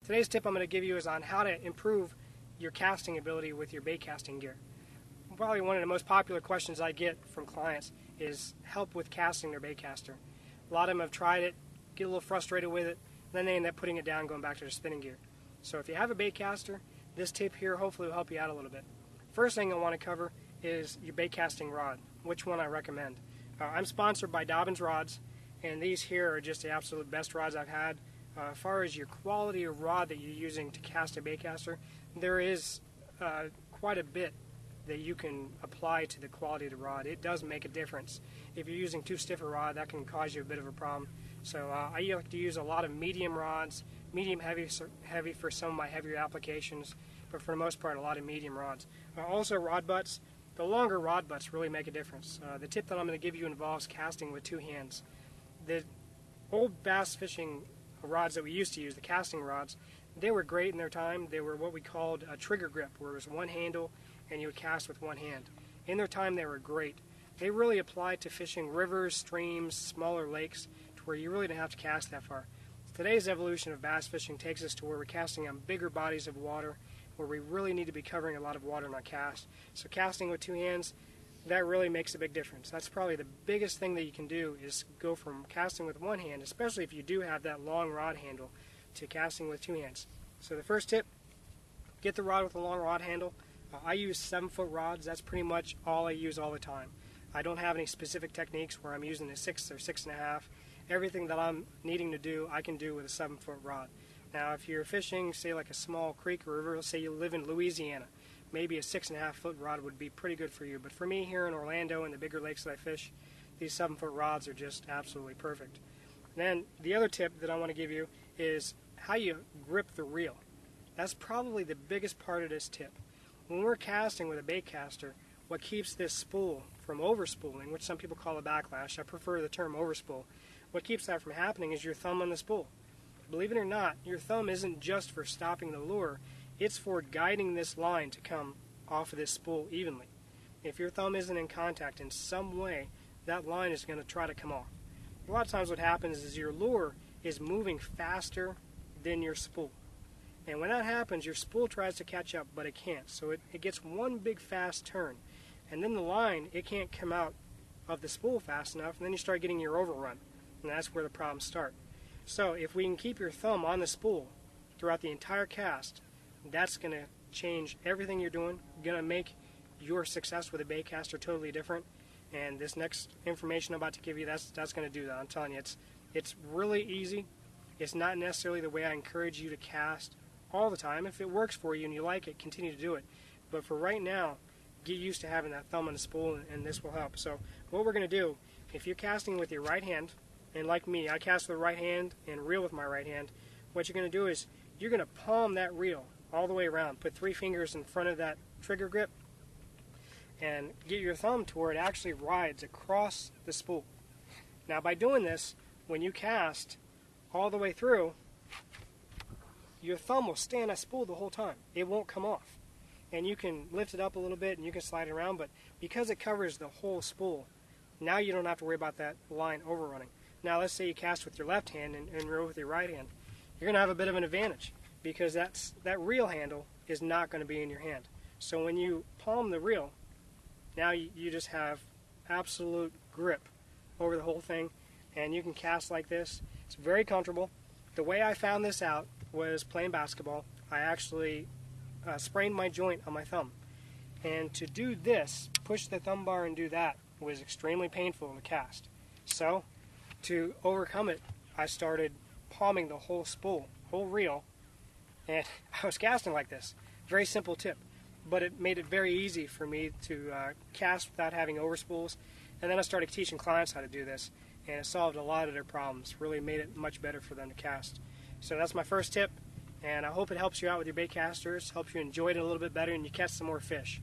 Today's tip I'm going to give you is on how to improve your casting ability with your bait casting gear. Probably one of the most popular questions I get from clients is help with casting their baitcaster. A lot of them have tried it, get a little frustrated with it, then they end up putting it down, going back to their spinning gear. So if you have a baitcaster, this tip here hopefully will help you out a little bit. First thing I want to cover is your bait casting rod, which one I recommend. I'm sponsored by Dobbins Rods, and these here are just the absolute best rods I've had. As far as your quality of rod that you're using to cast a baitcaster, there is quite a bit that you can apply to the quality of the rod. It does make a difference. If you're using too stiff a rod, that can cause you a bit of a problem. So I like to use a lot of medium rods, medium heavy for some of my heavier applications, but for the most part a lot of medium rods. Also rod butts. The longer rod butts really make a difference. The tip that I'm going to give you involves casting with two hands. The old bass fishing rods that we used to use, the casting rods, they were great in their time. They were what we called a trigger grip, where it was one handle and you would cast with one hand. In their time they were great. They really applied to fishing rivers, streams, smaller lakes, to where you really didn't have to cast that far. Today's evolution of bass fishing takes us to where we're casting on bigger bodies of water, where we really need to be covering a lot of water in our cast. So casting with two hands, that really makes a big difference. That's probably the biggest thing that you can do, is go from casting with one hand, especially if you do have that long rod handle, to casting with two hands. So the first tip, get the rod with a long rod handle. I use 7-foot rods. That's pretty much all I use all the time. I don't have any specific techniques where I'm using a 6 or 6.5. Everything that I'm needing to do, I can do with a 7-foot rod. Now, if you're fishing, say like a small creek or river, let's say you live in Louisiana, maybe a 6.5-foot rod would be pretty good for you. But for me here in Orlando and the bigger lakes that I fish, these 7-foot rods are just absolutely perfect. Then the other tip that I want to give you is how you grip the reel. That's probably the biggest part of this tip. When we're casting with a bait caster, what keeps this spool from overspooling, which some people call a backlash, I prefer the term overspool, what keeps that from happening is your thumb on the spool. Believe it or not, your thumb isn't just for stopping the lure, it's for guiding this line to come off of this spool evenly. If your thumb isn't in contact in some way, that line is going to try to come off. A lot of times what happens is your lure is moving faster than your spool. And when that happens, your spool tries to catch up, but it can't. So it gets one big fast turn. And then the line, it can't come out of the spool fast enough, and then you start getting your overrun. And that's where the problems start. So if we can keep your thumb on the spool throughout the entire cast, that's going to change everything you're doing, going to make your success with a bait caster totally different. And this next information I'm about to give you, that's going to do that. I'm telling you, it's really easy. It's not necessarily the way I encourage you to cast all the time. If it works for you and you like it, continue to do it. But for right now, get used to having that thumb on the spool, and this will help. So what we're going to do, if you're casting with your right hand, and like me, I cast with the right hand and reel with my right hand, what you're going to do is you're going to palm that reel all the way around. Put 3 fingers in front of that trigger grip and get your thumb to where it actually rides across the spool. Now by doing this, when you cast all the way through, your thumb will stay on that spool the whole time. It won't come off. And you can lift it up a little bit and you can slide it around, but because it covers the whole spool, now you don't have to worry about that line overrunning. Now let's say you cast with your left hand and reel with your right hand. You're going to have a bit of an advantage because that reel handle is not going to be in your hand. So when you palm the reel, now you just have absolute grip over the whole thing, and you can cast like this. It's very comfortable. The way I found this out was playing basketball. I actually sprained my joint on my thumb, and to do this, push the thumb bar and do that, was extremely painful to cast. So to overcome it, I started palming the whole spool, whole reel, and I was casting like this. Very simple tip, but it made it very easy for me to cast without having overspools. And then I started teaching clients how to do this, and it solved a lot of their problems. Really made it much better for them to cast. So that's my first tip, and I hope it helps you out with your bait casters, helps you enjoy it a little bit better, and you catch some more fish.